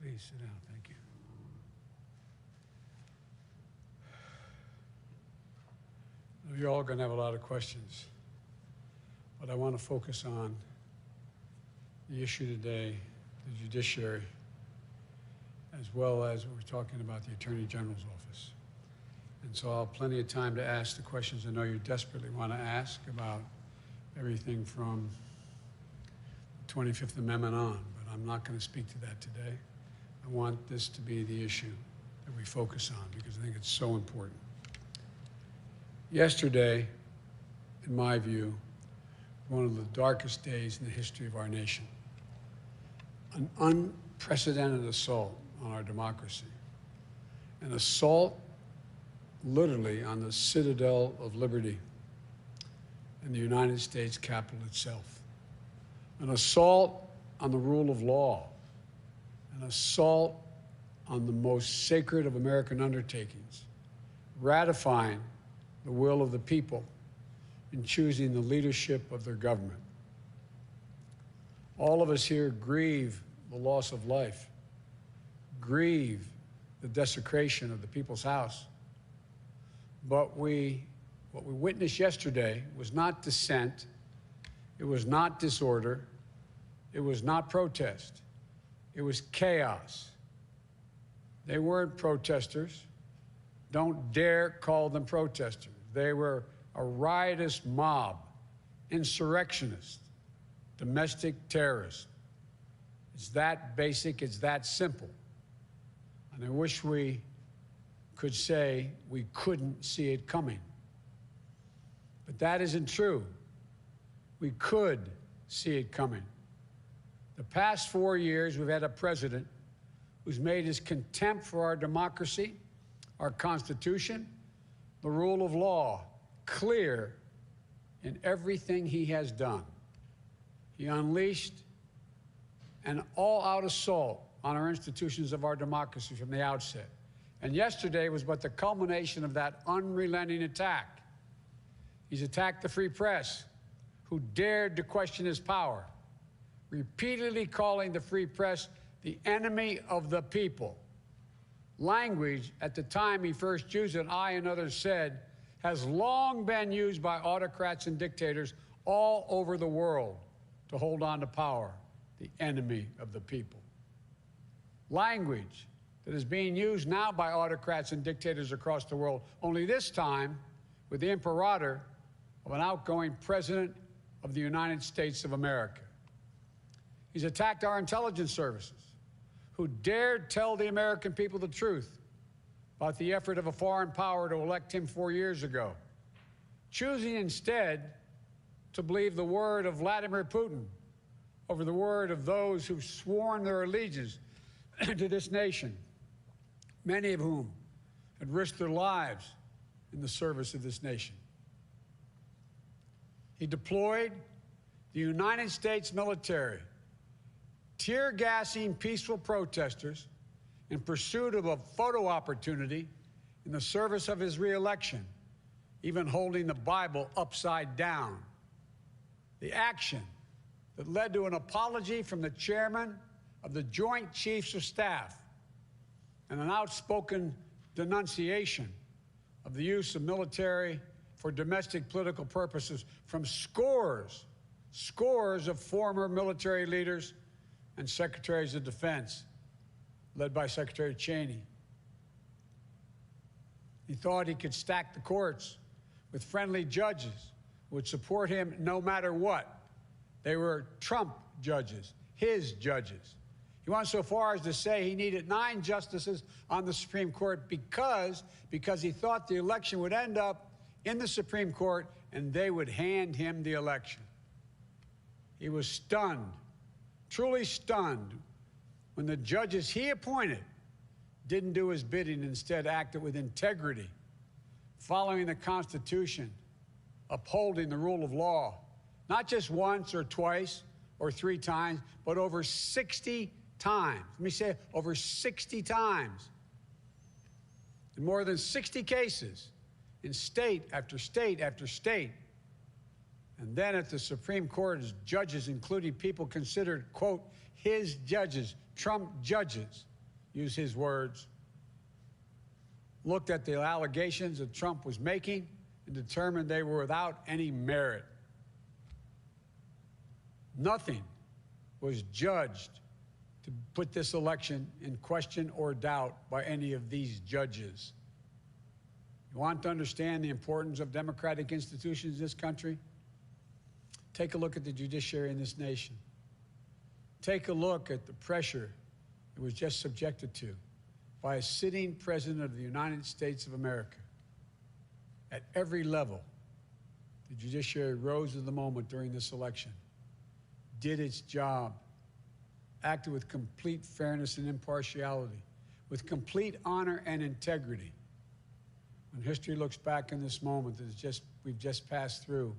Please sit down. Thank you. You're all going to have a lot of questions, but I want to focus on the issue today, the judiciary, as well as we're talking about the Attorney General's office. And so I'll have plenty of time to ask the questions I know you desperately want to ask about everything from the 25th Amendment on, but I'm not going to speak to that today. I want this to be the issue that we focus on because I think it's so important. Yesterday, in my view, one of the darkest days in the history of our nation. An unprecedented assault on our democracy. An assault literally on the citadel of liberty in the United States Capitol itself. An assault on the rule of law. An assault on the most sacred of American undertakings, ratifying the will of the people in choosing the leadership of their government. All of us here grieve the loss of life, grieve the desecration of the people's house. But what we witnessed yesterday was not dissent, it was not disorder, it was not protest, it was chaos. They weren't protesters. Don't dare call them protesters. They were a riotous mob, insurrectionists, domestic terrorists. It's that basic, it's that simple. And I wish we could say we couldn't see it coming. But that isn't true. We could see it coming. The past 4 years, we've had a president who's made his contempt for our democracy, our Constitution, the rule of law, clear in everything he has done. He unleashed an all-out assault on our institutions of our democracy from the outset. And yesterday was but the culmination of that unrelenting attack. He's attacked the free press, who dared to question his power, repeatedly calling the free press the enemy of the people. Language, at the time he first used it, I and others said, has long been used by autocrats and dictators all over the world to hold on to power, the enemy of the people. Language that is being used now by autocrats and dictators across the world, only this time with the imperator of an outgoing president of the United States of America. He's attacked our intelligence services, who dared tell the American people the truth about the effort of a foreign power to elect him 4 years ago, choosing instead to believe the word of Vladimir Putin over the word of those who've sworn their allegiance to this nation, many of whom had risked their lives in the service of this nation. He deployed the United States military, tear-gassing peaceful protesters in pursuit of a photo opportunity in the service of his re-election, even holding the Bible upside down. The action that led to an apology from the chairman of the Joint Chiefs of Staff and an outspoken denunciation of the use of military for domestic political purposes from scores of former military leaders and secretaries of defense, led by Secretary Cheney. He thought he could stack the courts with friendly judges who would support him no matter what. They were Trump judges, his judges. He went so far as to say he needed 9 justices on the Supreme Court because he thought the election would end up in the Supreme Court and they would hand him the election. He was stunned, truly stunned, when the judges he appointed didn't do his bidding, instead acted with integrity, following the Constitution, upholding the rule of law, not just once or twice or 3 times, but over 60 times. Let me say over 60 times. In more than 60 cases, in state after state after state. And then at the Supreme Court, as judges, including people considered, quote, his judges, Trump judges, use his words, looked at the allegations that Trump was making and determined they were without any merit. Nothing was judged to put this election in question or doubt by any of these judges. You want to understand the importance of democratic institutions in this country? Take a look at the judiciary in this nation. Take a look at the pressure it was just subjected to by a sitting president of the United States of America. At every level, the judiciary rose to the moment during this election, did its job, acted with complete fairness and impartiality, with complete honor and integrity. When history looks back in this moment that we've just passed through,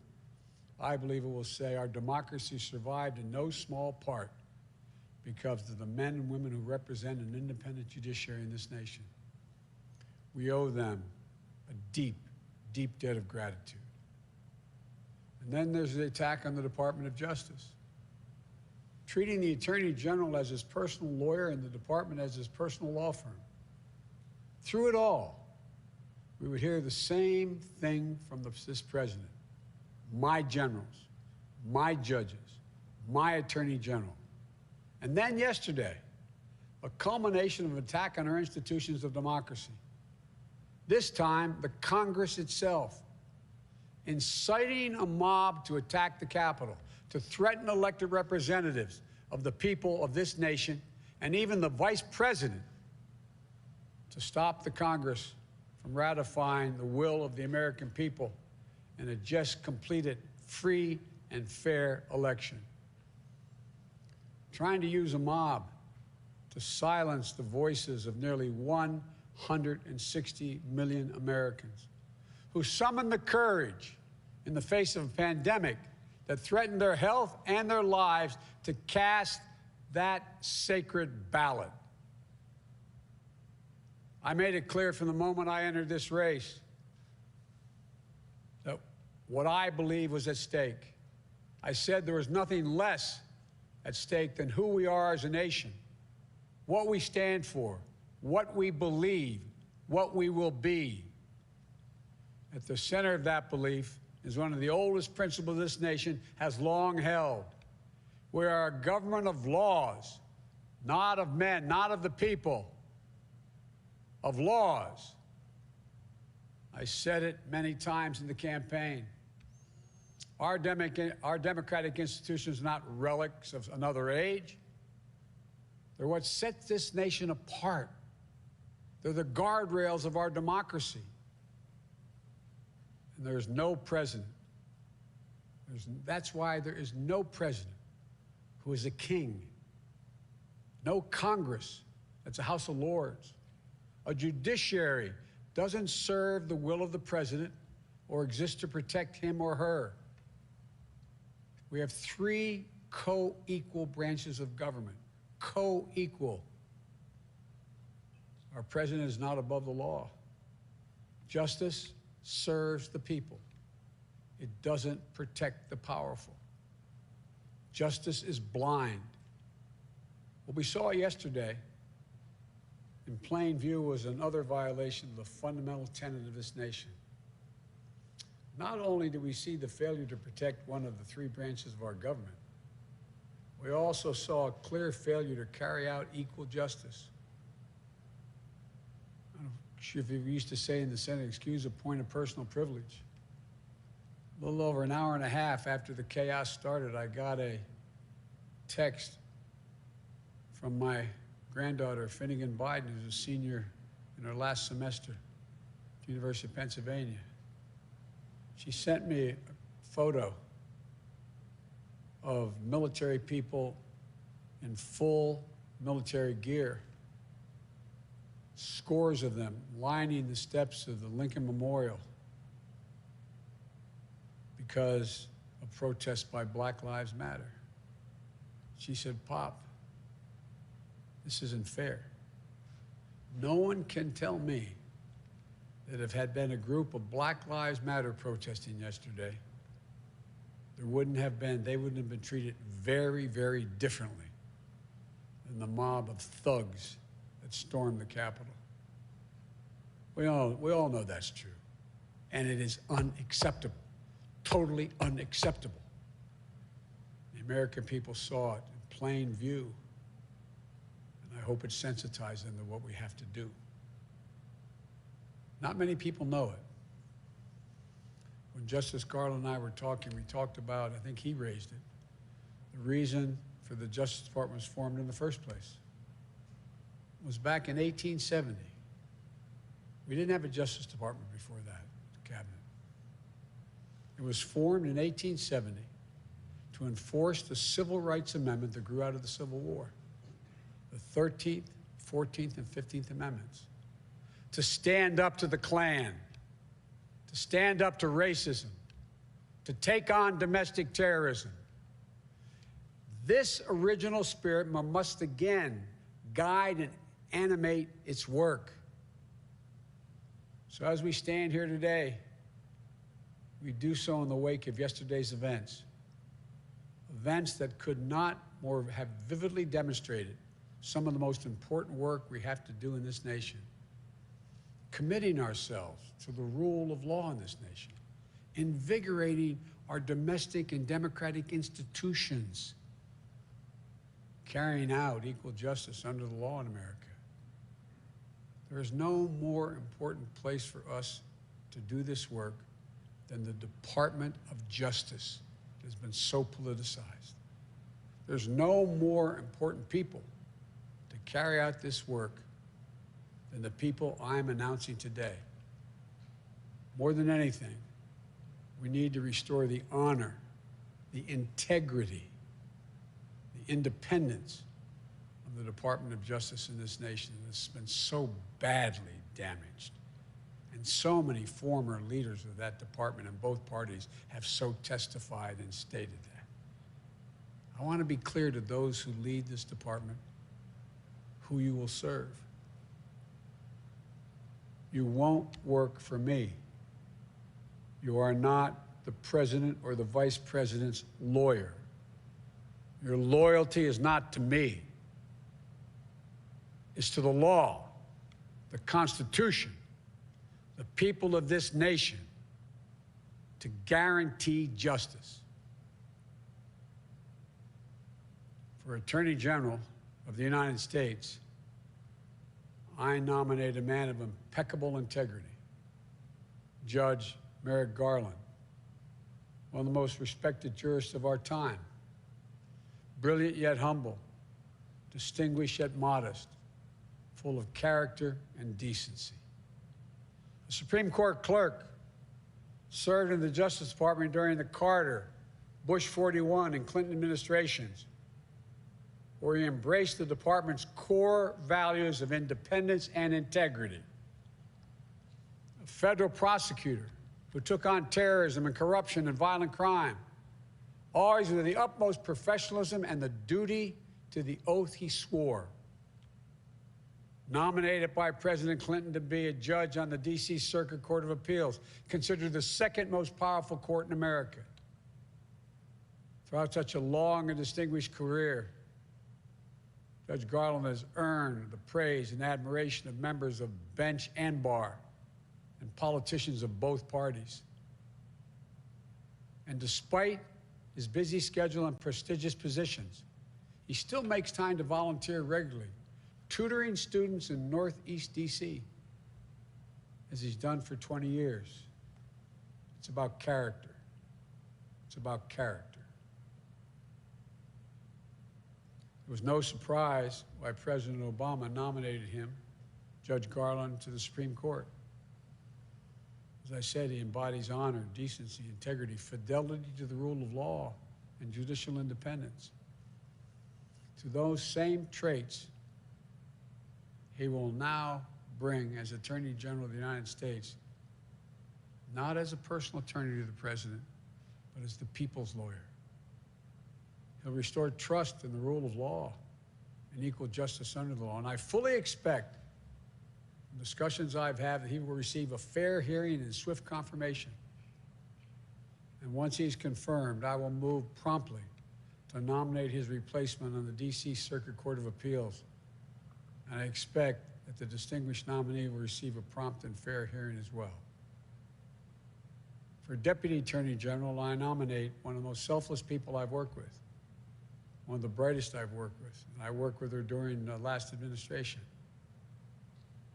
I believe it will say our democracy survived in no small part because of the men and women who represent an independent judiciary in this nation. We owe them a deep, deep debt of gratitude. And then there's the attack on the Department of Justice, treating the Attorney General as his personal lawyer and the department as his personal law firm. Through it all, we would hear the same thing from this president. My generals, my judges, my Attorney General. And then yesterday, a culmination of an attack on our institutions of democracy. This time, the Congress itself, inciting a mob to attack the Capitol, to threaten elected representatives of the people of this nation, and even the vice president, to stop the Congress from ratifying the will of the American people in a just completed free and fair election. Trying to use a mob to silence the voices of nearly 160 million Americans who summoned the courage in the face of a pandemic that threatened their health and their lives to cast that sacred ballot. I made it clear from the moment I entered this race that what I believe was at stake. I said there was nothing less at stake than who we are as a nation, what we stand for, what we believe, what we will be. At the center of that belief is one of the oldest principles this nation has long held. We are a government of laws, not of men, not of the people, of laws. I said it many times in the campaign. Our democratic institutions are not relics of another age. They're what sets this nation apart. They're the guardrails of our democracy. And there's no president. That's why there is no president who is a king. No Congress that's a House of Lords. A judiciary doesn't serve the will of the president or exist to protect him or her. We have three co-equal branches of government. Co-equal. Our president is not above the law. Justice serves the people. It doesn't protect the powerful. Justice is blind. What we saw yesterday in plain view was another violation of the fundamental tenet of this nation. Not only do we see the failure to protect one of the three branches of our government, we also saw a clear failure to carry out equal justice. I'm not sure if you used to say in the Senate, excuse a point of personal privilege. A little over an hour and a half after the chaos started, I got a text from my granddaughter, Finnegan Biden, who's a senior in her last semester at the University of Pennsylvania. She sent me a photo of military people in full military gear, scores of them lining the steps of the Lincoln Memorial because of protests by Black Lives Matter. She said, "Pop, this isn't fair. No one can tell me that if had been a group of Black Lives Matter protesting yesterday, they wouldn't have been treated very, very differently than the mob of thugs that stormed the Capitol. We all know that's true. And it is unacceptable, totally unacceptable. The American people saw it in plain view, and I hope it sensitized them to what we have to do. Not many people know it. When Justice Garland and I were talking, we talked about, I think he raised it, the reason for the Justice Department was formed in the first place. It was back in 1870. We didn't have a Justice Department before that, the cabinet. It was formed in 1870 to enforce the Civil Rights Amendment that grew out of the Civil War, the 13th, 14th, and 15th Amendments, to stand up to the Klan, to stand up to racism, to take on domestic terrorism. This original spirit must again guide and animate its work. So as we stand here today, we do so in the wake of yesterday's events that could not more have vividly demonstrated some of the most important work we have to do in this nation. Committing ourselves to the rule of law in this nation, invigorating our domestic and democratic institutions, carrying out equal justice under the law in America. There is no more important place for us to do this work than the Department of Justice that has been so politicized. There's no more important people to carry out this work than the people I'm announcing today. More than anything, we need to restore the honor, the integrity, the independence of the Department of Justice in this nation that's been so badly damaged. And so many former leaders of that department in both parties have so testified and stated that. I want to be clear to those who lead this department who you will serve. You won't work for me. You are not the president or the vice president's lawyer. Your loyalty is not to me. It's to the law, the Constitution, the people of this nation, to guarantee justice. For Attorney General of the United States, I nominate a man of impeccable integrity, Judge Merrick Garland, one of the most respected jurists of our time, brilliant yet humble, distinguished yet modest, full of character and decency. The Supreme Court clerk served in the Justice Department during the Carter, Bush 41, and Clinton administrations, where he embraced the department's core values of independence and integrity. A federal prosecutor who took on terrorism and corruption and violent crime, always with the utmost professionalism and the duty to the oath he swore. Nominated by President Clinton to be a judge on the D.C. Circuit Court of Appeals, considered the second most powerful court in America. Throughout such a long and distinguished career, Judge Garland has earned the praise and admiration of members of bench and bar and politicians of both parties. And despite his busy schedule and prestigious positions, he still makes time to volunteer regularly, tutoring students in Northeast D.C., as he's done for 20 years. It's about character. It's about character. It was no surprise why President Obama nominated him, Judge Garland, to the Supreme Court. As I said, he embodies honor, decency, integrity, fidelity to the rule of law, and judicial independence. To those same traits, he will now bring as Attorney General of the United States, not as a personal attorney to the president, but as the people's lawyer. He'll restore trust in the rule of law and equal justice under the law. And I fully expect, from discussions I've had, that he will receive a fair hearing and swift confirmation. And once he's confirmed, I will move promptly to nominate his replacement on the D.C. Circuit Court of Appeals, And I expect that the distinguished nominee will receive a prompt and fair hearing as well. For Deputy Attorney General, I nominate one of the most selfless people I've worked with, one of the brightest I've worked with. And I worked with her during the last administration.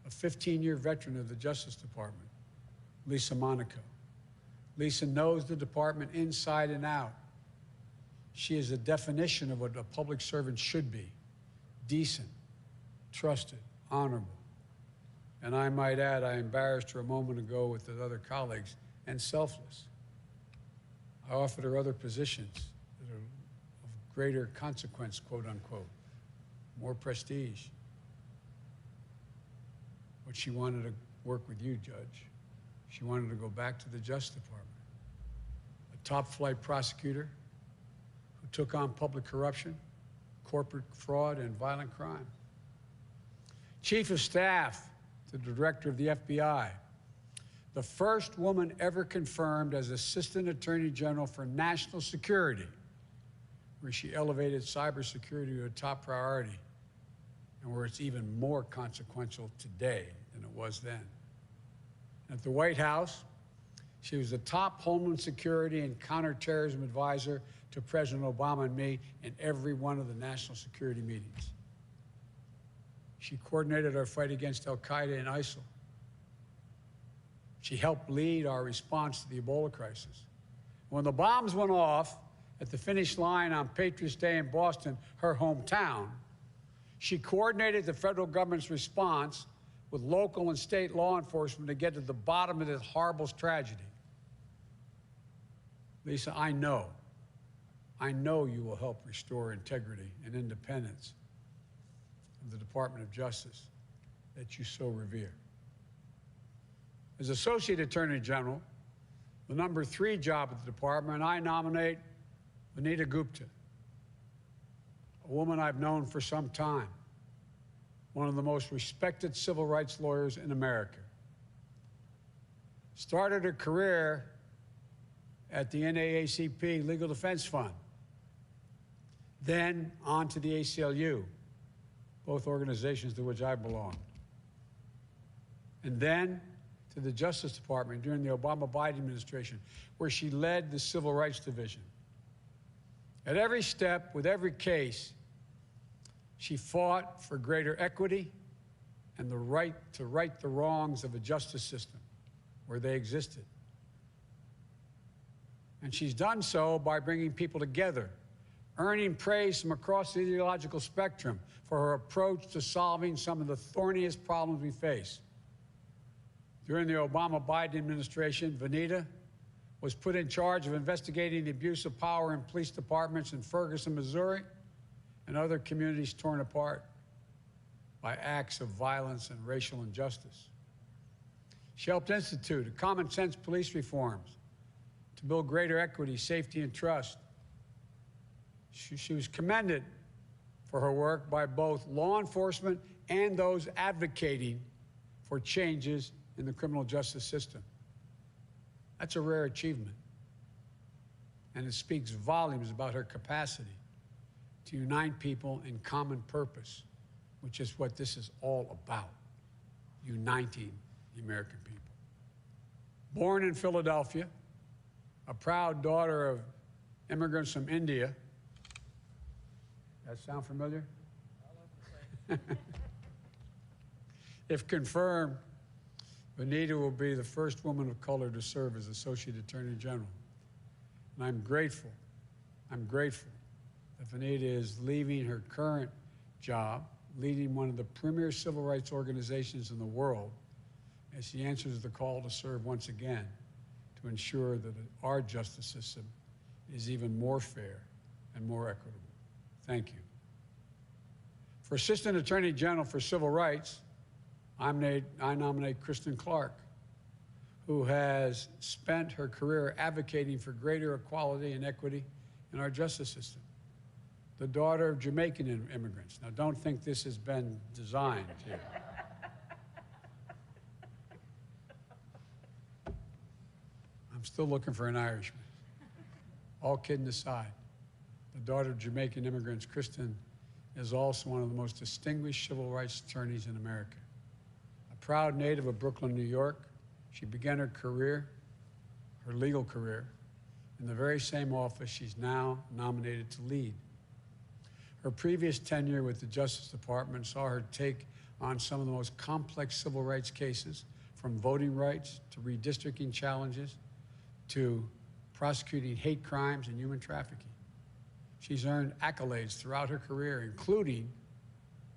A 15-year veteran of the Justice Department, Lisa Monaco. Lisa knows the department inside and out. She is a definition of what a public servant should be: decent, trusted, honorable. And I might add, I embarrassed her a moment ago with the other colleagues, and selfless. I offered her other positions that are of greater consequence, quote unquote, more prestige. But she wanted to work with you, Judge. She wanted to go back to the Justice Department. A top-flight prosecutor who took on public corruption, corporate fraud, and violent crime. Chief of Staff to the Director of the FBI, the first woman ever confirmed as Assistant Attorney General for National Security, where she elevated cybersecurity to a top priority, and where it's even more consequential today than it was then. At the White House, she was the top Homeland Security and counterterrorism advisor to President Obama and me in every one of the national security meetings. She coordinated our fight against Al-Qaeda and ISIL. She helped lead our response to the Ebola crisis. When the bombs went off at the finish line on Patriots' Day in Boston, her hometown, she coordinated the federal government's response with local and state law enforcement to get to the bottom of this horrible tragedy. Lisa, I know you will help restore integrity and independence of the Department of Justice that you so revere. As Associate Attorney General, the number 3 job at the department, I nominate Vanita Gupta, a woman I've known for some time, one of the most respected civil rights lawyers in America. Started her career at the NAACP Legal Defense Fund, then on to the ACLU, both organizations to which I belong, and then to the Justice Department during the Obama-Biden administration, where she led the Civil Rights Division. At every step, with every case, she fought for greater equity and the right to right the wrongs of a justice system where they existed. And she's done so by bringing people together, earning praise from across the ideological spectrum for her approach to solving some of the thorniest problems we face. During the Obama-Biden administration, Vanita was put in charge of investigating the abuse of power in police departments in Ferguson, Missouri, and other communities torn apart by acts of violence and racial injustice. She helped institute common-sense police reforms to build greater equity, safety, and trust. She was commended for her work by both law enforcement and those advocating for changes in the criminal justice system. That's a rare achievement, and it speaks volumes about her capacity to unite people in common purpose, which is what this is all about, uniting the American people. Born in Philadelphia, a proud daughter of immigrants from India. That sound familiar? If confirmed, Vanita will be the first woman of color to serve as Associate Attorney General. And I'm grateful that Vanita is leaving her current job, leading one of the premier civil rights organizations in the world, as she answers the call to serve once again to ensure that our justice system is even more fair and more equitable. Thank you. For Assistant Attorney General for Civil Rights, I nominate Kristen Clark, who has spent her career advocating for greater equality and equity in our justice system. The daughter of Jamaican immigrants. Now, don't think this has been designed here. I'm still looking for an Irishman. All kidding aside, the daughter of Jamaican immigrants, Kristen is also one of the most distinguished civil rights attorneys in America. A proud native of Brooklyn, New York, she began her legal career, in the very same office she's now nominated to lead. Her previous tenure with the Justice Department saw her take on some of the most complex civil rights cases, from voting rights to redistricting challenges to prosecuting hate crimes and human trafficking. She's earned accolades throughout her career, including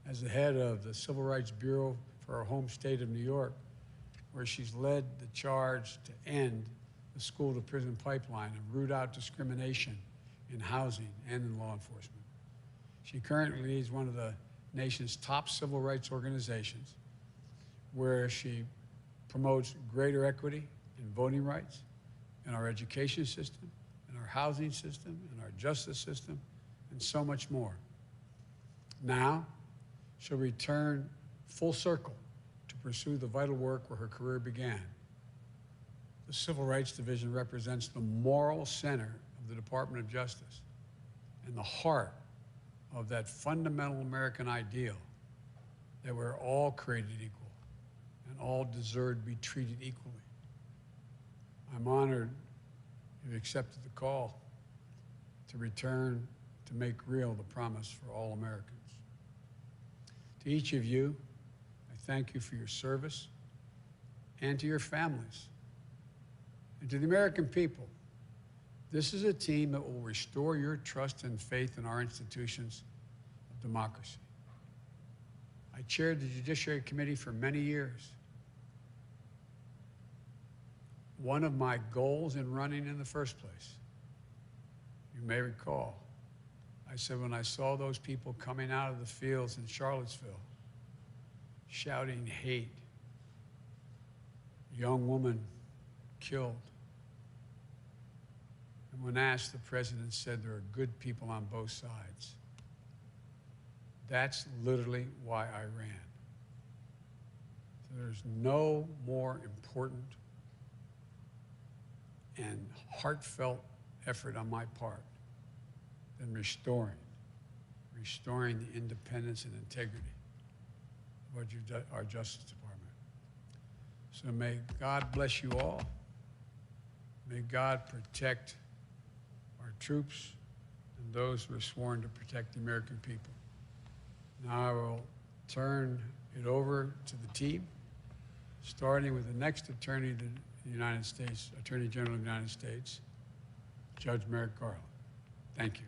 as the head of the Civil Rights Bureau for her home state of New York, where she's led the charge to end the school-to-prison pipeline and root out discrimination in housing and in law enforcement. She currently leads one of the nation's top civil rights organizations, where she promotes greater equity in voting rights, in our education system, in our housing system, in our justice system, and so much more. Now, she'll return full circle to pursue the vital work where her career began. The Civil Rights Division represents the moral center of the Department of Justice and the heart of that fundamental American ideal that we're all created equal and all deserve to be treated equally. I'm honored you've accepted the call to return to make real the promise for all Americans. To each of you, I thank you for your service, and to your families, and to the American people. This is a team that will restore your trust and faith in our institutions of democracy. I chaired the Judiciary Committee for many years. One of my goals in running in the first place, you may recall, I said when I saw those people coming out of the fields in Charlottesville, shouting hate, young woman killed. And when asked, the president said there are good people on both sides. That's literally why I ran. So there's no more important and heartfelt effort on my part than restoring the independence and integrity of our Justice Department. So may God bless you all. May God protect our troops and those who are sworn to protect the American people. Now I will turn it over to the team, starting with the next Attorney of the United States, Attorney General of the United States, Judge Merrick Garland. Thank you.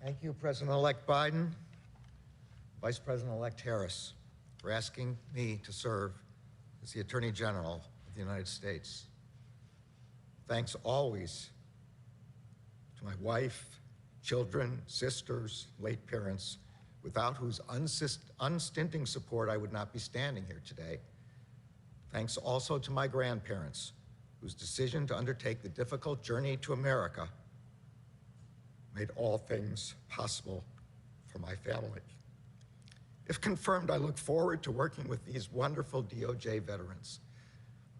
Thank you, President-elect Biden, Vice President-elect Harris, for asking me to serve as the Attorney General of the United States. Thanks always to my wife, children, sisters, late parents, without whose unstinting support I would not be standing here today. Thanks also to my grandparents, whose decision to undertake the difficult journey to America made all things possible for my family. If confirmed, I look forward to working with these wonderful DOJ veterans,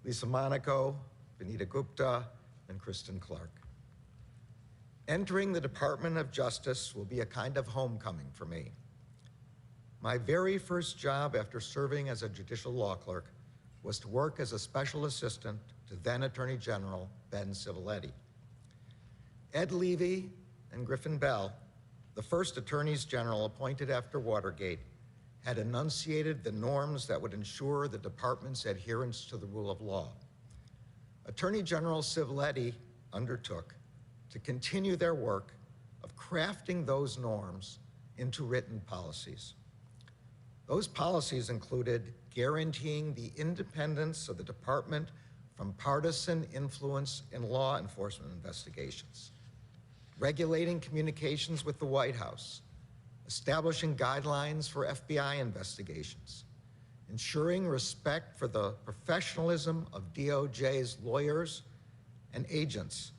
Lisa Monaco, Vanita Gupta, and Kristen Clark. Entering the Department of Justice will be a kind of homecoming for me. My very first job after serving as a judicial law clerk was to work as a special assistant to then Attorney General Ben Civiletti. Ed Levy and Griffin Bell, the first attorneys general appointed after Watergate, had enunciated the norms that would ensure the department's adherence to the rule of law. Attorney General Civiletti undertook to continue their work of crafting those norms into written policies. Those policies included guaranteeing the independence of the department from partisan influence in law enforcement investigations, regulating communications with the White House, establishing guidelines for FBI investigations, ensuring respect for the professionalism of DOJ's lawyers and agents,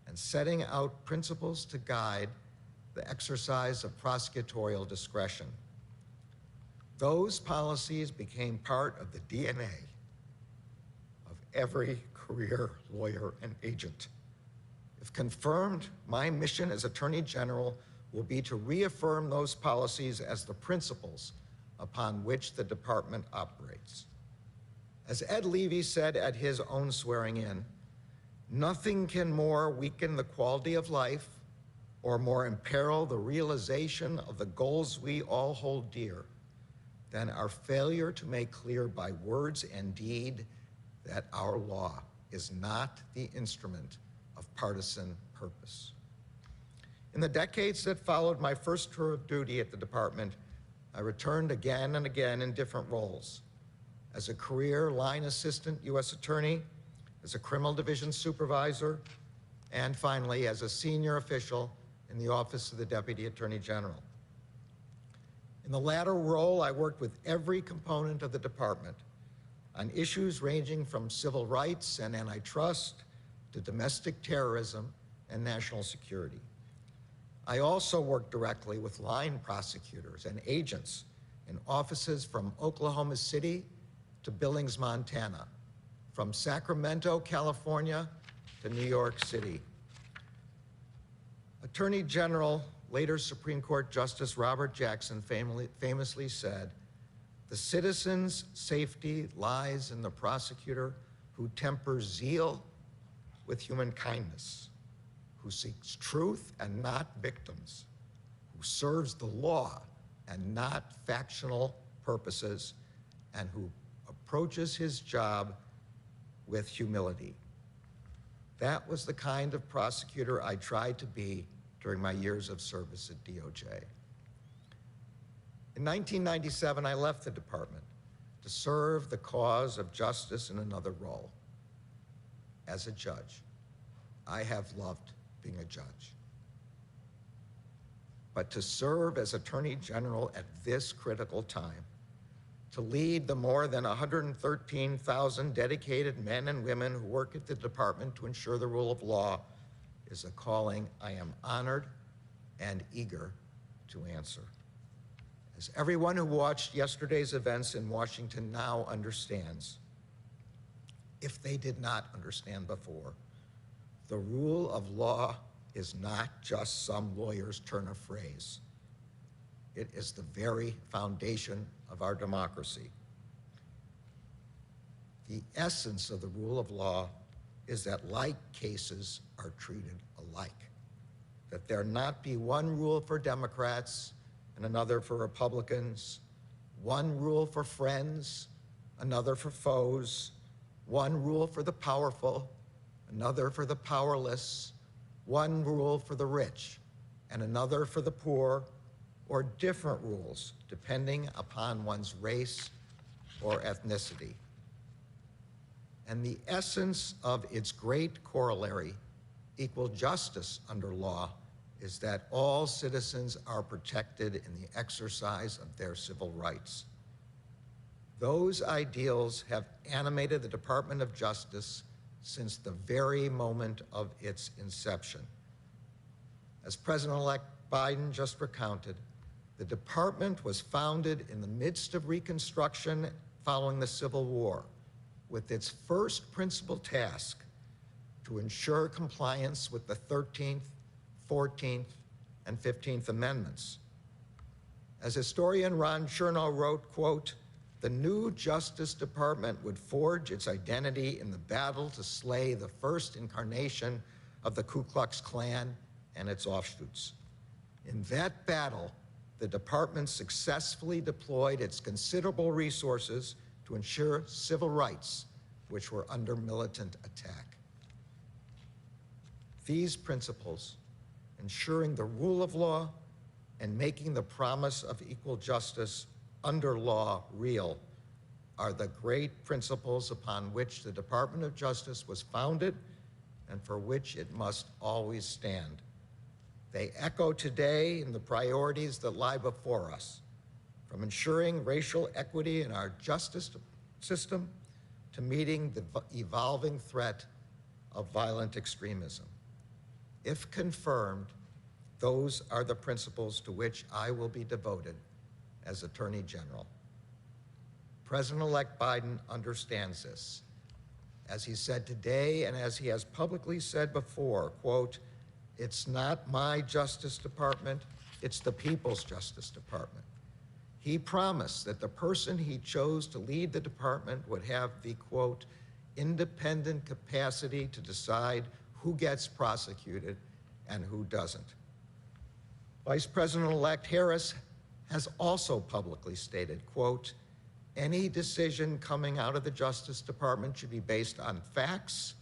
and setting out principles to guide the exercise of prosecutorial discretion. Those policies became part of the DNA of every career lawyer and agent. If confirmed, my mission as Attorney General will be to reaffirm those policies as the principles upon which the department operates. As Ed Levy said at his own swearing in, nothing can more weaken the quality of life or more imperil the realization of the goals we all hold dear than our failure to make clear by words and deed that our law is not the instrument of partisan purpose. In the decades that followed my first tour of duty at the department, I returned again and again in different roles. As a career line assistant U.S. attorney, as a criminal division supervisor, and finally as a senior official in the Office of the Deputy Attorney General. In the latter role, I worked with every component of the department on issues ranging from civil rights and antitrust to domestic terrorism and national security. I also worked directly with line prosecutors and agents in offices from Oklahoma City to Billings, Montana, from Sacramento, California to New York City. Attorney General, later Supreme Court Justice Robert Jackson famously said, "The citizen's safety lies in the prosecutor who tempers zeal with human kindness, who seeks truth and not victims, who serves the law and not factional purposes, and who approaches his job with humility." That was the kind of prosecutor I tried to be during my years of service at DOJ. In 1997, I left the department to serve the cause of justice in another role. As a judge, I have loved being a judge. But to serve as Attorney General at this critical time, to lead the more than 113,000 dedicated men and women who work at the department to ensure the rule of law, is a calling I am honored and eager to answer. As everyone who watched yesterday's events in Washington now understands, if they did not understand before, the rule of law is not just some lawyer's turn of phrase. It is the very foundation of our democracy. The essence of the rule of law is that like cases are treated alike, that there not be one rule for Democrats and another for Republicans, one rule for friends, another for foes, one rule for the powerful, another for the powerless, one rule for the rich and another for the poor, or different rules depending upon one's race or ethnicity. And the essence of its great corollary, equal justice under law, is that all citizens are protected in the exercise of their civil rights. Those ideals have animated the Department of Justice since the very moment of its inception. As President-elect Biden just recounted, the department was founded in the midst of Reconstruction following the Civil War, with its first principal task to ensure compliance with the 13th, 14th, and 15th Amendments. As historian Ron Chernow wrote, quote, "The new Justice Department would forge its identity in the battle to slay the first incarnation of the Ku Klux Klan and its offshoots. In that battle, the department successfully deployed its considerable resources to ensure civil rights, which were under militant attack." These principles, ensuring the rule of law and making the promise of equal justice under law real, are the great principles upon which the Department of Justice was founded and for which it must always stand. They echo today in the priorities that lie before us, from ensuring racial equity in our justice system to meeting the evolving threat of violent extremism. If confirmed, those are the principles to which I will be devoted as Attorney General. President-elect Biden understands this. As he said today, and as he has publicly said before, quote, "It's not my Justice Department, it's the people's Justice Department." He promised that the person he chose to lead the department would have the, quote, "independent capacity to decide who gets prosecuted and who doesn't." Vice President-elect Harris has also publicly stated, quote, "Any decision coming out of the Justice Department should be based on facts,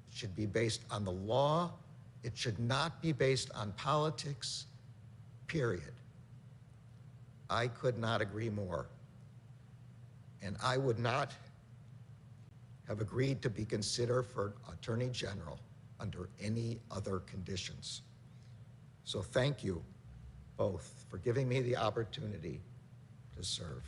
it should be based on the law, it should not be based on politics, period." I could not agree more. And I would not have agreed to be considered for Attorney General under any other conditions. So thank you both for giving me the opportunity to serve.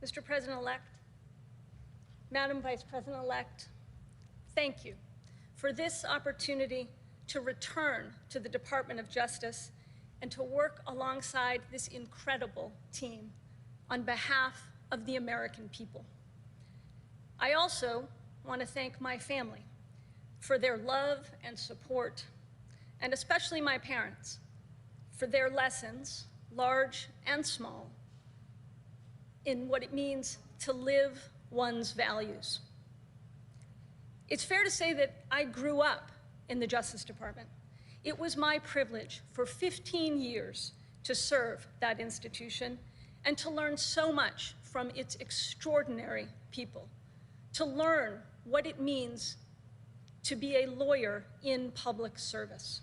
Mr. President-elect, Madam Vice President-elect, thank you for this opportunity to return to the Department of Justice and to work alongside this incredible team on behalf of the American people. I also want to thank my family for their love and support, and especially my parents for their lessons, large and small, in what it means to live one's values. It's fair to say that I grew up in the Justice Department. It was my privilege for 15 years to serve that institution and to learn so much from its extraordinary people, to learn what it means to be a lawyer in public service.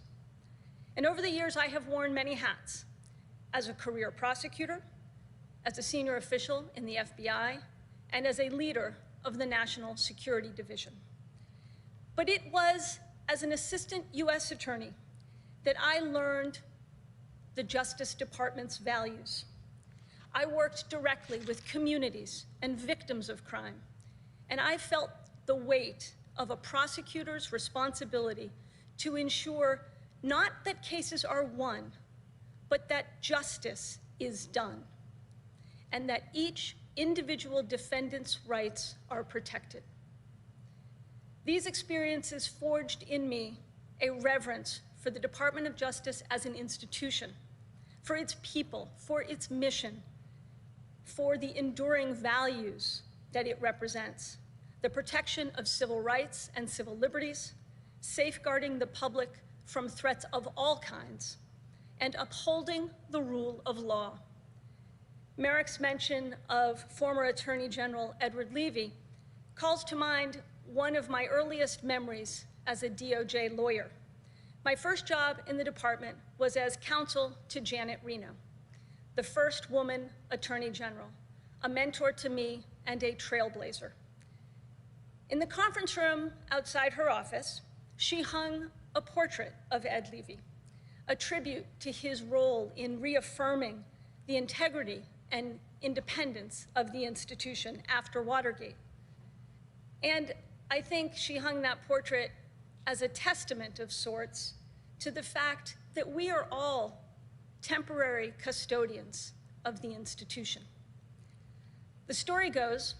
And over the years, I have worn many hats: as a career prosecutor, as a senior official in the FBI, and as a leader of the National Security Division. But it was as an assistant U.S. attorney that I learned the Justice Department's values. I worked directly with communities and victims of crime, and I felt the weight of a prosecutor's responsibility to ensure not that cases are won, but that justice is done, and that each individual defendant's rights are protected. These experiences forged in me a reverence for the Department of Justice as an institution, for its people, for its mission, for the enduring values that it represents: the protection of civil rights and civil liberties, safeguarding the public from threats of all kinds, and upholding the rule of law. Merrick's mention of former Attorney General Edward Levy calls to mind one of my earliest memories as a DOJ lawyer. My first job in the department was as counsel to Janet Reno, the first woman Attorney General, a mentor to me and a trailblazer. In the conference room outside her office, she hung a portrait of Ed Levy, a tribute to his role in reaffirming the integrity and independence of the institution after Watergate. And I think she hung that portrait as a testament of sorts to the fact that we are all temporary custodians of the institution. The story goes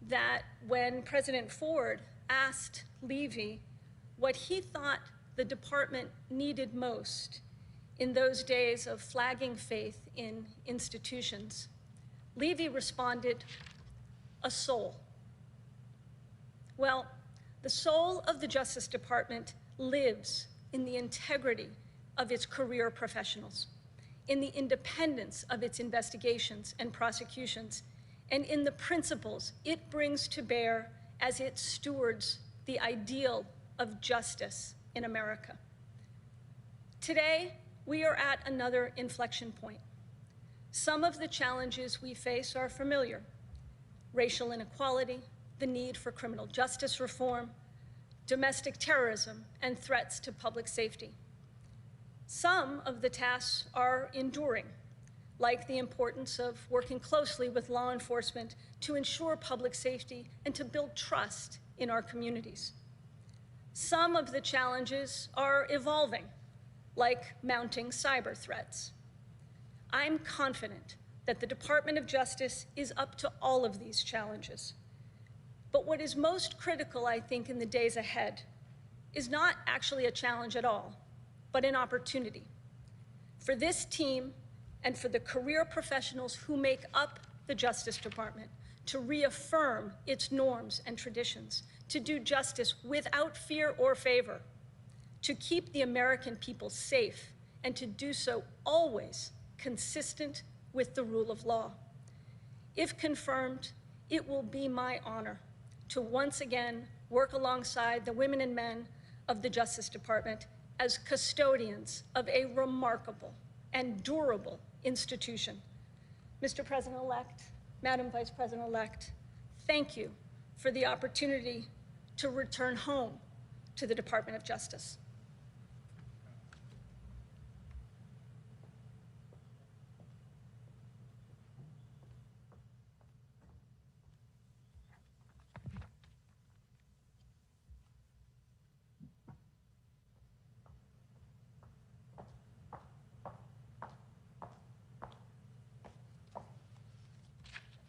that when President Ford asked Levy what he thought the department needed most in those days of flagging faith in institutions, Levy responded, "A soul." Well, the soul of the Justice Department lives in the integrity of its career professionals, in the independence of its investigations and prosecutions, and in the principles it brings to bear as it stewards the ideal of justice in America. Today, we are at another inflection point. Some of the challenges we face are familiar: racial inequality, the need for criminal justice reform, domestic terrorism, and threats to public safety. Some of the tasks are enduring, like the importance of working closely with law enforcement to ensure public safety and to build trust in our communities. Some of the challenges are evolving, like mounting cyber threats. I'm confident that the Department of Justice is up to all of these challenges. But what is most critical, I think, in the days ahead is not actually a challenge at all, but an opportunity for this team and for the career professionals who make up the Justice Department to reaffirm its norms and traditions, to do justice without fear or favor, to keep the American people safe, and to do so always consistent with the rule of law. If confirmed, it will be my honor to once again work alongside the women and men of the Justice Department as custodians of a remarkable and durable institution. Mr. President-elect, Madam Vice President-elect, thank you for the opportunity to return home to the Department of Justice.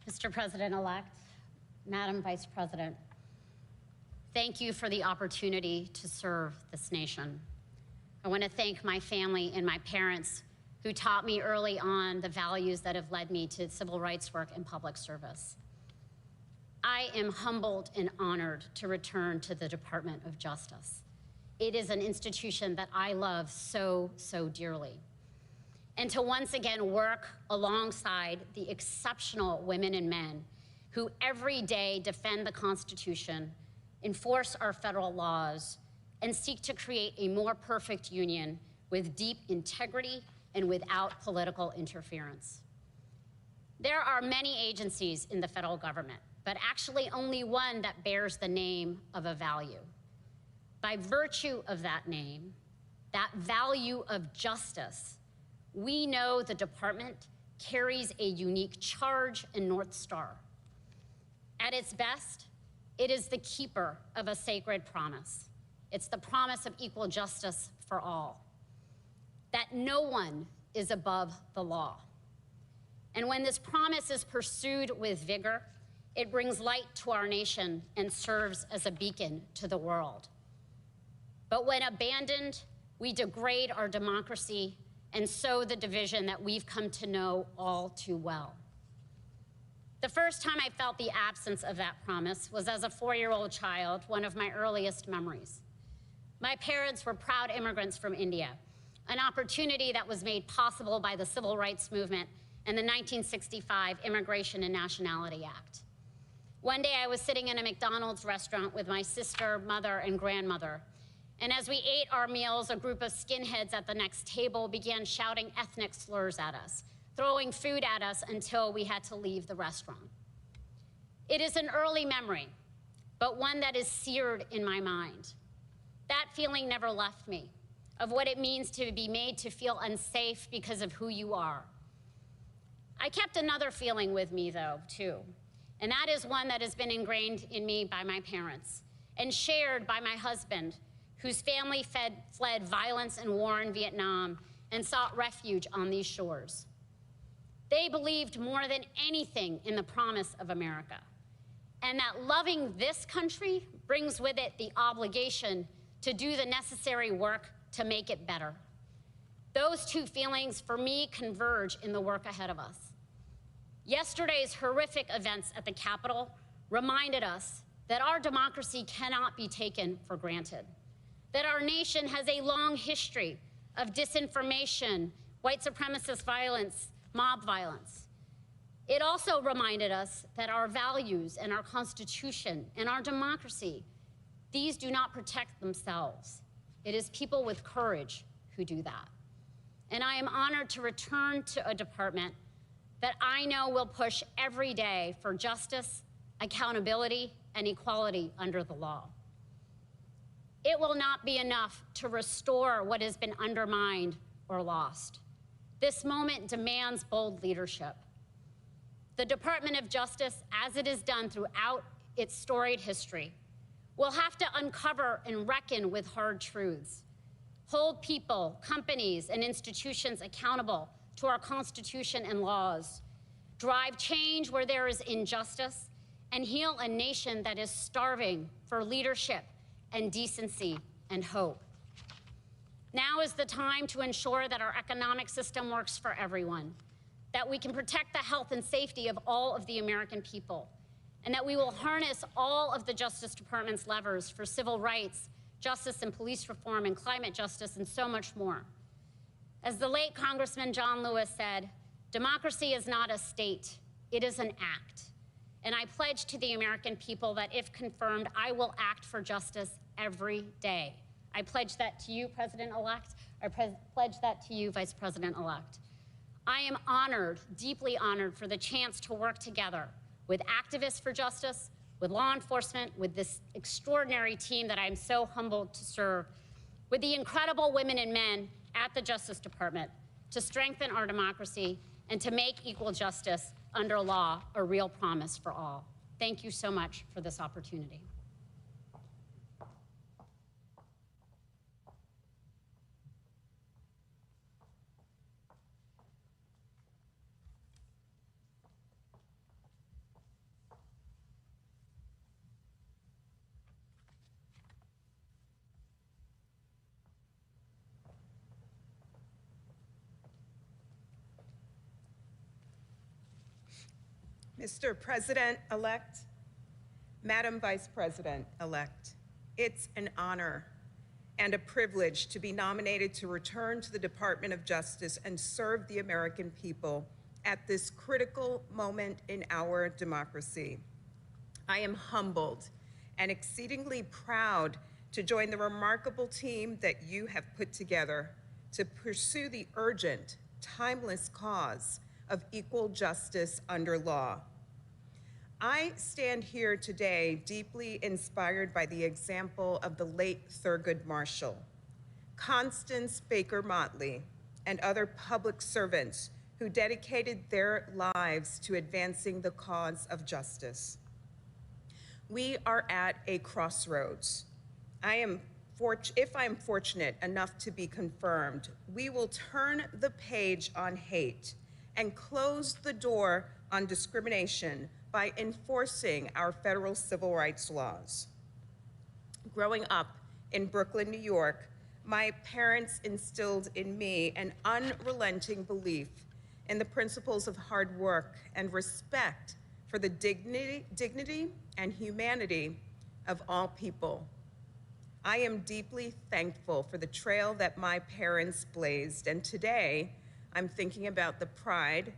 Mr. President-elect, Madam Vice President, thank you for the opportunity to serve this nation. I want to thank my family and my parents who taught me early on the values that have led me to civil rights work and public service. I am humbled and honored to return to the Department of Justice. It is an institution that I love so, so dearly. And to once again work alongside the exceptional women and men who every day defend the Constitution, enforce our federal laws, and seek to create a more perfect union with deep integrity and without political interference. There are many agencies in the federal government, but actually only one that bears the name of a value. By virtue of that name, that value of justice, we know the department carries a unique charge and North Star. At its best, it is the keeper of a sacred promise. It's the promise of equal justice for all, that no one is above the law. And when this promise is pursued with vigor, it brings light to our nation and serves as a beacon to the world. But when abandoned, we degrade our democracy and sow the division that we've come to know all too well. The first time I felt the absence of that promise was as a 4-year-old child, one of my earliest memories. My parents were proud immigrants from India, an opportunity that was made possible by the Civil Rights Movement and the 1965 Immigration and Nationality Act. One day I was sitting in a McDonald's restaurant with my sister, mother, and grandmother. And as we ate our meals, a group of skinheads at the next table began shouting ethnic slurs at us, throwing food at us until we had to leave the restaurant. It is an early memory, but one that is seared in my mind. That feeling never left me, of what it means to be made to feel unsafe because of who you are. I kept another feeling with me, though, too, and that is one that has been ingrained in me by my parents and shared by my husband, whose family fled violence and war in Vietnam and sought refuge on these shores. They believed more than anything in the promise of America, and that loving this country brings with it the obligation to do the necessary work to make it better. Those two feelings, for me, converge in the work ahead of us. Yesterday's horrific events at the Capitol reminded us that our democracy cannot be taken for granted, that our nation has a long history of disinformation, white supremacist violence, mob violence. It also reminded us that our values and our Constitution and our democracy, these do not protect themselves. It is people with courage who do that. and I am honored to return to a department that I know will push every day for justice, accountability, and equality under the law. It will not be enough to restore what has been undermined or lost. This moment demands bold leadership. The Department of Justice, as it has done throughout its storied history, will have to uncover and reckon with hard truths, hold people, companies, and institutions accountable to our Constitution and laws, drive change where there is injustice, and heal a nation that is starving for leadership and decency and hope. Now is the time to ensure that our economic system works for everyone, that we can protect the health and safety of all of the American people, and that we will harness all of the Justice Department's levers for civil rights, justice and police reform, and climate justice, and so much more. As the late Congressman John Lewis said, democracy is not a state, it is an act. And I pledge to the American people that if confirmed, I will act for justice every day. I pledge that to you, President-elect. I pledge that to you, Vice President-elect. I am honored, deeply honored, for the chance to work together with activists for justice, with law enforcement, with this extraordinary team that I'm so humbled to serve, with the incredible women and men at the Justice Department to strengthen our democracy and to make equal justice under law a real promise for all. Thank you so much for this opportunity. Mr. President-elect, Madam Vice President-elect, it's an honor and a privilege to be nominated to return to the Department of Justice and serve the American people at this critical moment in our democracy. I am humbled and exceedingly proud to join the remarkable team that you have put together to pursue the urgent, timeless cause of equal justice under law. I stand here today deeply inspired by the example of the late Thurgood Marshall, Constance Baker Motley, and other public servants who dedicated their lives to advancing the cause of justice. We are at a crossroads. If I am fortunate enough to be confirmed, we will turn the page on hate and close the door on discrimination by enforcing our federal civil rights laws. Growing up in Brooklyn, New York, my parents instilled in me an unrelenting belief in the principles of hard work and respect for the dignity and humanity of all people. I am deeply thankful for the trail that my parents blazed, and today I'm thinking about the pride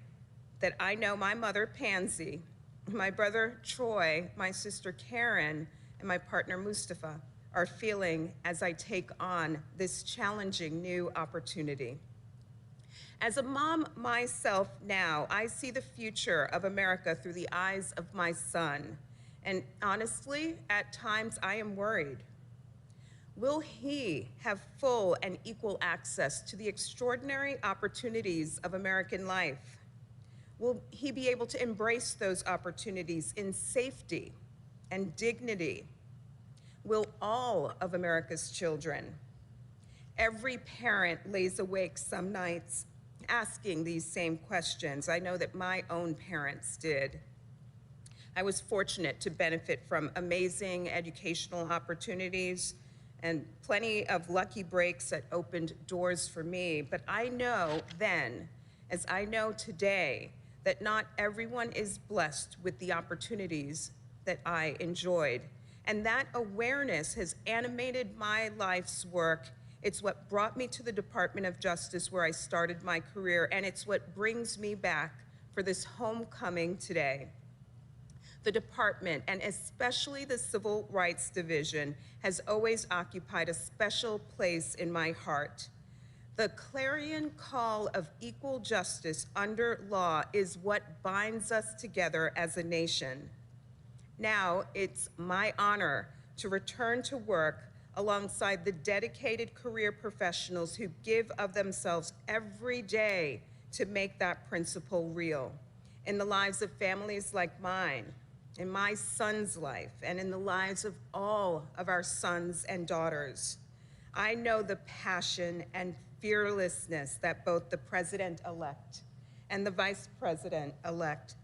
that I know my mother, Pansy, my brother, Troy, my sister, Karen, and my partner, Mustafa, are feeling as I take on this challenging new opportunity. As a mom myself now, I see the future of America through the eyes of my son. And honestly, at times I am worried. Will he have full and equal access to the extraordinary opportunities of American life? Will he be able to embrace those opportunities in safety and dignity? Will all of America's children? Every parent lays awake some nights asking these same questions. I know that my own parents did. I was fortunate to benefit from amazing educational opportunities and plenty of lucky breaks that opened doors for me. But I know then, as I know today, that not everyone is blessed with the opportunities that I enjoyed. And that awareness has animated my life's work. It's what brought me to the Department of Justice, where I started my career, and it's what brings me back for this homecoming today. The department, and especially the Civil Rights Division, has always occupied a special place in my heart. The clarion call of equal justice under law is what binds us together as a nation. Now, it's my honor to return to work alongside the dedicated career professionals who give of themselves every day to make that principle real in the lives of families like mine, in my son's life, and in the lives of all of our sons and daughters. I know the passion and fearlessness that both the President-elect and the Vice President-elect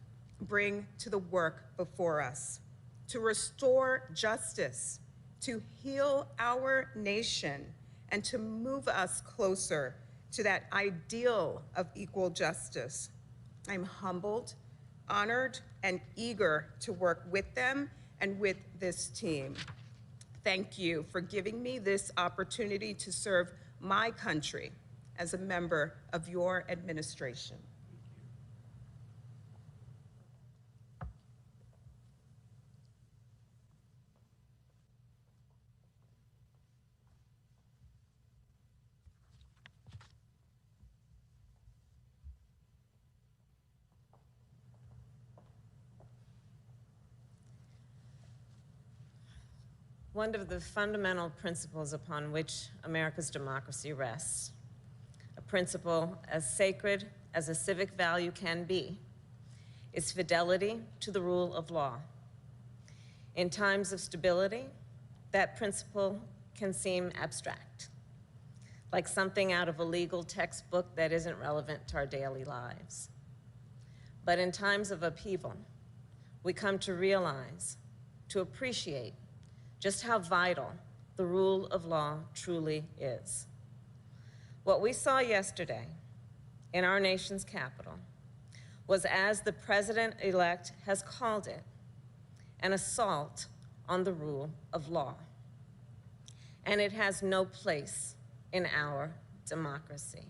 bring to the work before us, to restore justice, to heal our nation, and to move us closer to that ideal of equal justice. I'm humbled, honored, and eager to work with them and with this team. Thank you for giving me this opportunity to serve my country as a member of your administration. One of the fundamental principles upon which America's democracy rests, a principle as sacred as a civic value can be, is fidelity to the rule of law. In times of stability, that principle can seem abstract, like something out of a legal textbook that isn't relevant to our daily lives. But in times of upheaval, we come to realize, to appreciate, just how vital the rule of law truly is. What we saw yesterday in our nation's capital was, as the President-elect has called it, an assault on the rule of law. And it has no place in our democracy.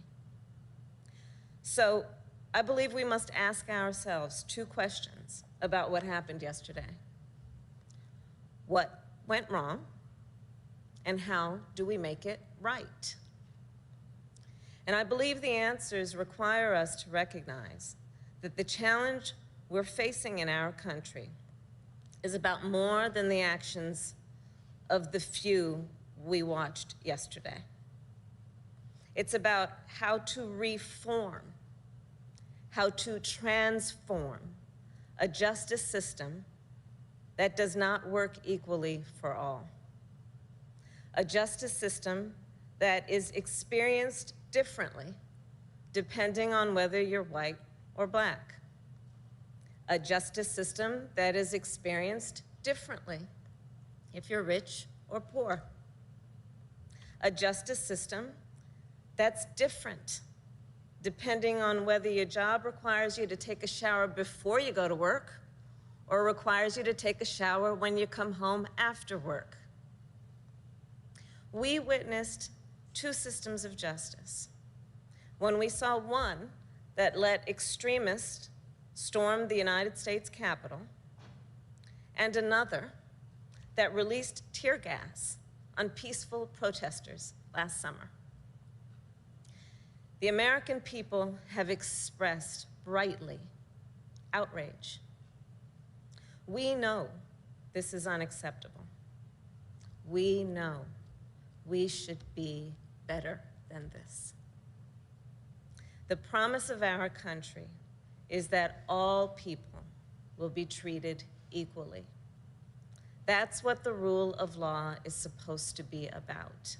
So I believe we must ask ourselves two questions about what happened yesterday. What went wrong, and how do we make it right? And I believe the answers require us to recognize that the challenge we're facing in our country is about more than the actions of the few we watched yesterday. It's about how to reform, how to transform a justice system that does not work equally for all. A justice system that is experienced differently depending on whether you're white or black. A justice system that is experienced differently if you're rich or poor. A justice system that's different depending on whether your job requires you to take a shower before you go to work or requires you to take a shower when you come home after work. We witnessed two systems of justice. When we saw one that let extremists storm the United States Capitol, and another that released tear gas on peaceful protesters last summer. The American people have expressed brightly outrage. We know this is unacceptable. We know we should be better than this. The promise of our country is that all people will be treated equally. That's what the rule of law is supposed to be about.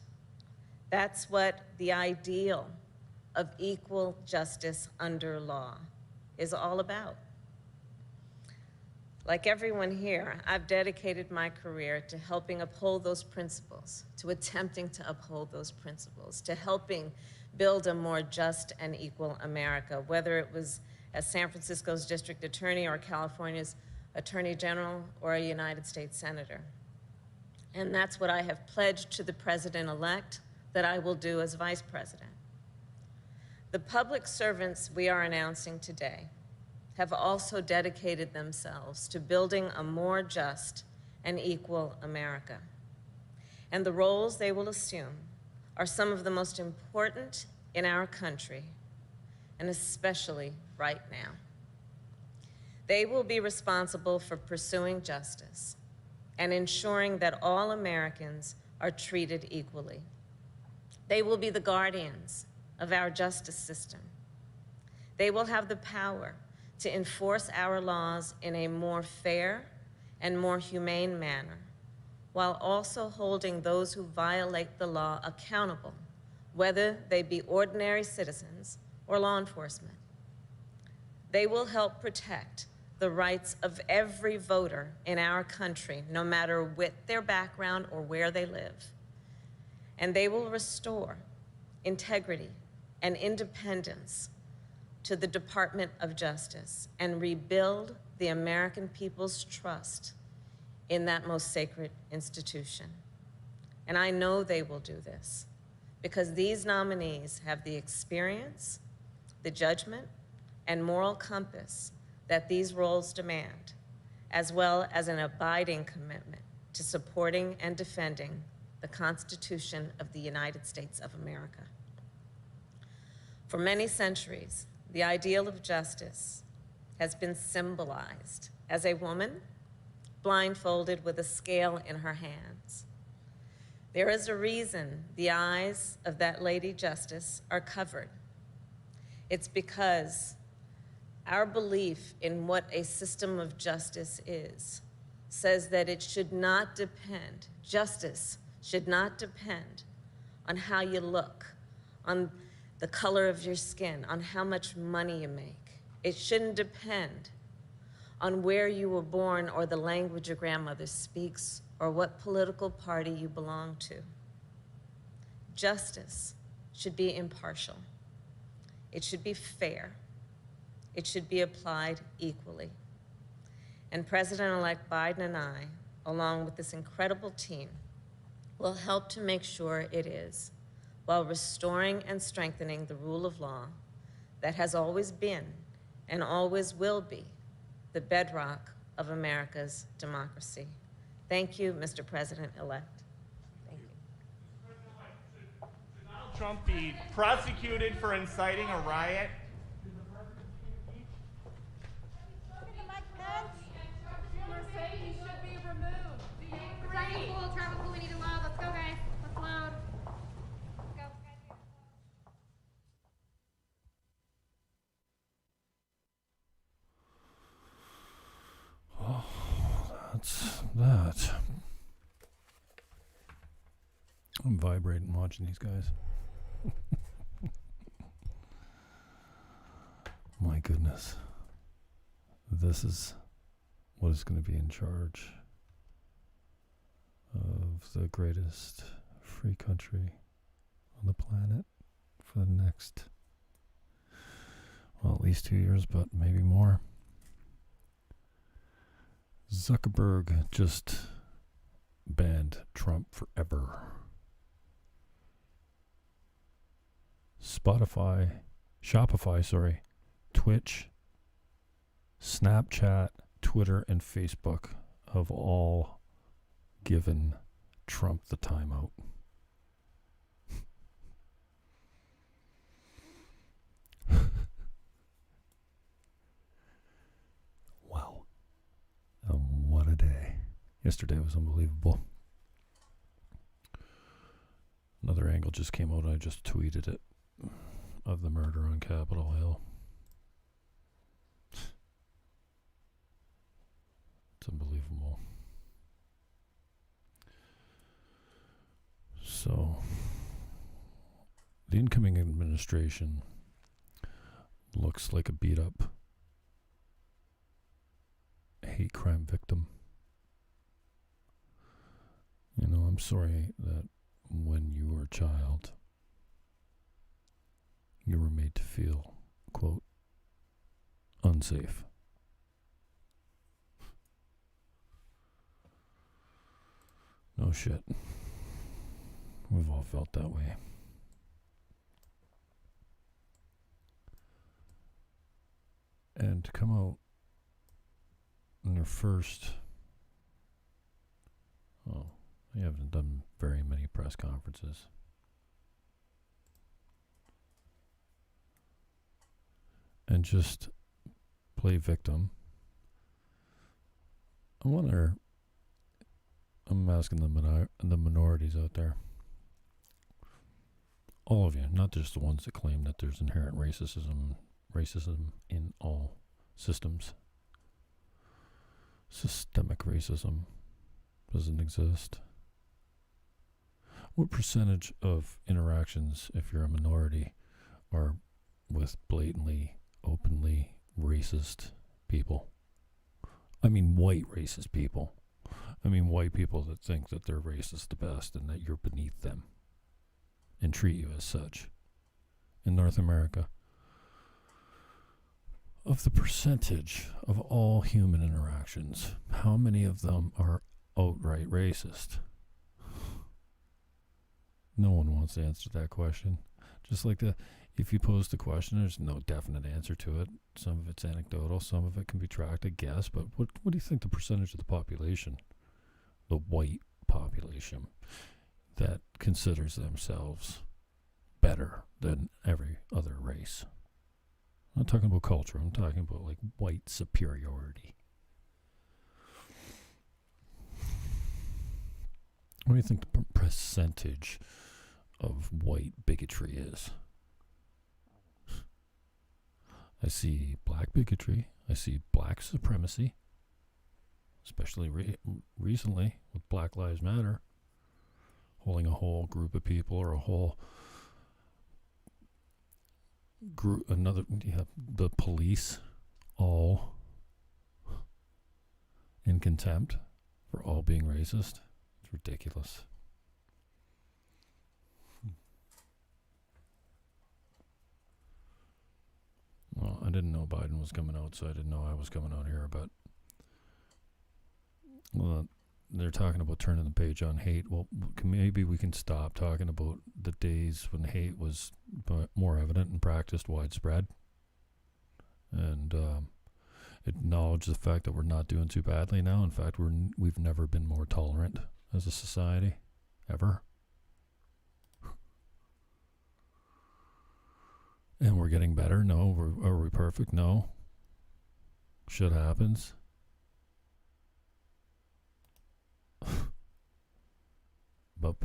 That's what the ideal of equal justice under law is all about. Like everyone here, I've dedicated my career to helping uphold those principles, to attempting to uphold those principles, to helping build a more just and equal America, whether it was as San Francisco's district attorney or California's attorney general or a United States senator. And that's what I have pledged to the president-elect that I will do as vice president. The public servants we are announcing today have also dedicated themselves to building a more just and equal America. And the roles they will assume are some of the most important in our country, and especially right now. They will be responsible for pursuing justice and ensuring that all Americans are treated equally. They will be the guardians of our justice system. They will have the power to enforce our laws in a more fair and more humane manner, while also holding those who violate the law accountable, whether they be ordinary citizens or law enforcement. They will help protect the rights of every voter in our country, no matter what their background or where they live. And they will restore integrity and independence to the Department of Justice and rebuild the American people's trust in that most sacred institution. And I know they will do this because these nominees have the experience, the judgment, and moral compass that these roles demand, as well as an abiding commitment to supporting and defending the Constitution of the United States of America. For many centuries, the ideal of justice has been symbolized as a woman blindfolded with a scale in her hands. There is a reason the eyes of that Lady Justice are covered. It's because our belief in what a system of justice is says that it should not depend, justice should not depend on how you look, on the color of your skin, on how much money you make. It shouldn't depend on where you were born or the language your grandmother speaks or what political party you belong to. Justice should be impartial. It should be fair. It should be applied equally. And President-elect Biden and I, along with this incredible team, will help to make sure it is, while restoring and strengthening the rule of law that has always been and always will be the bedrock of America's democracy. Thank you, Mr. President-elect. Thank you. Should Donald Trump be prosecuted for inciting a riot? That's that. I'm vibrating watching these guys. My goodness. This is what is going to be in charge of the greatest free country on the planet for the next, well, at least 2 years, but maybe more. Zuckerberg just banned Trump forever. Shopify, Twitch, Snapchat, Twitter, and Facebook have all given Trump the timeout. Wow. What a day. Yesterday was unbelievable. Another angle just came out. I just tweeted it of the murder on Capitol Hill. It's unbelievable. So, the incoming administration looks like a beat up hate crime victim. You know, I'm sorry that when you were a child, you were made to feel, quote, unsafe. No shit. We've all felt that way. And to come out in their first, they haven't done very many press conferences. and just play victim, I'm asking the minorities out there, all of you, not just the ones that claim that there's inherent racism in all systems. Systemic racism doesn't exist. What percentage of interactions, if you're a minority, are with blatantly, openly racist people? I mean white racist people. I mean white people that think that they're racist the best and that you're beneath them and treat you as such. In North America, of the percentage of all human interactions, how many of them are outright racist? No one wants to answer that question. Just like if you pose the question, there's no definite answer to it. Some of it's anecdotal, some of it can be tracked, I guess. But what do you think the percentage of the population, the white population, that considers themselves better than every other race? I'm not talking about culture. I'm talking about like white superiority. What do you think the percentage of white bigotry is? I see black bigotry. I see black supremacy, especially recently with Black Lives Matter, holding a whole group of people or a whole group, the police all in contempt for all being racist. It's ridiculous. Well, I didn't know Biden was coming out, so I didn't know I was coming out here, but they're talking about turning the page on hate. Well, maybe we can stop talking about the days when hate was more evident and practiced widespread, and acknowledge the fact that we're not doing too badly now. In fact, we've never been more tolerant as a society, ever. And we're getting better? No. Are we perfect? No. Shit happens. But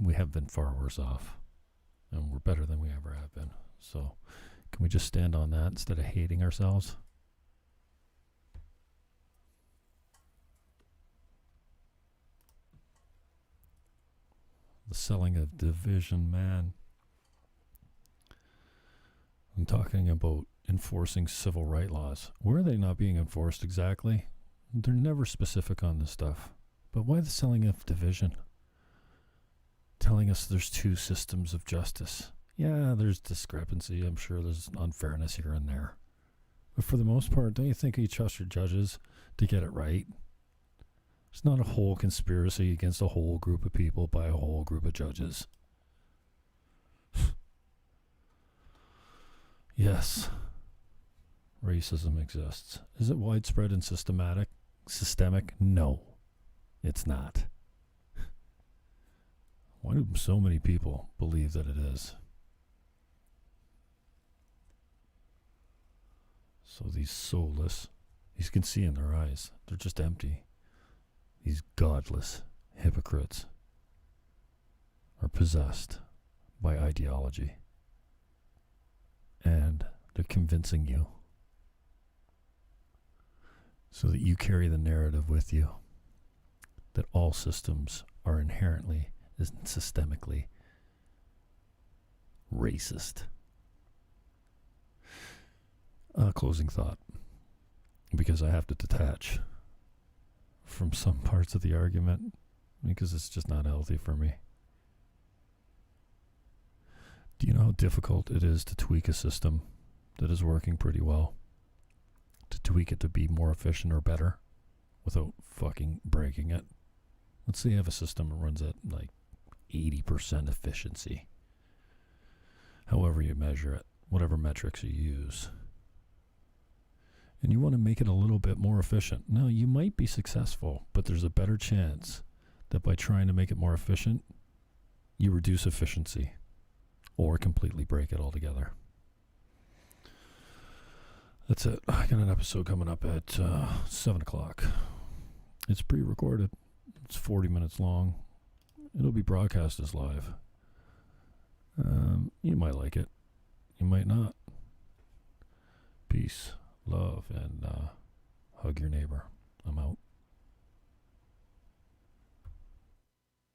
we have been far worse off. And we're better than we ever have been. So can we just stand on that instead of hating ourselves? The selling of division, man. I'm talking about enforcing civil rights laws. Where are they not being enforced exactly? They're never specific on this stuff. But why the selling of division? Telling us there's two systems of justice. Yeah, there's discrepancy. I'm sure there's unfairness here and there. But for the most part, don't you think you trust your judges to get it right? It's not a whole conspiracy against a whole group of people by a whole group of judges. Yes, racism exists. Is it widespread and systemic? No, it's not. Why do so many people believe that it is? So these soulless, you can see in their eyes, they're just empty. These godless hypocrites are possessed by ideology. And they're convincing you so that you carry the narrative with you that all systems are inherently and systemically racist. Closing thought, because I have to detach from some parts of the argument because it's just not healthy for me. Do you know how difficult it is to tweak a system that is working pretty well? To tweak it to be more efficient or better without fucking breaking it? Let's say you have a system that runs at like 80% efficiency. However you measure it, whatever metrics you use. And you want to make it a little bit more efficient. Now, you might be successful, but there's a better chance that by trying to make it more efficient, you reduce efficiency or completely break it altogether. That's it. I got an episode coming up at 7 o'clock. It's pre-recorded. It's 40 minutes long. It'll be broadcast as live. You might like it. You might not. Peace, love, and hug your neighbor. I'm out.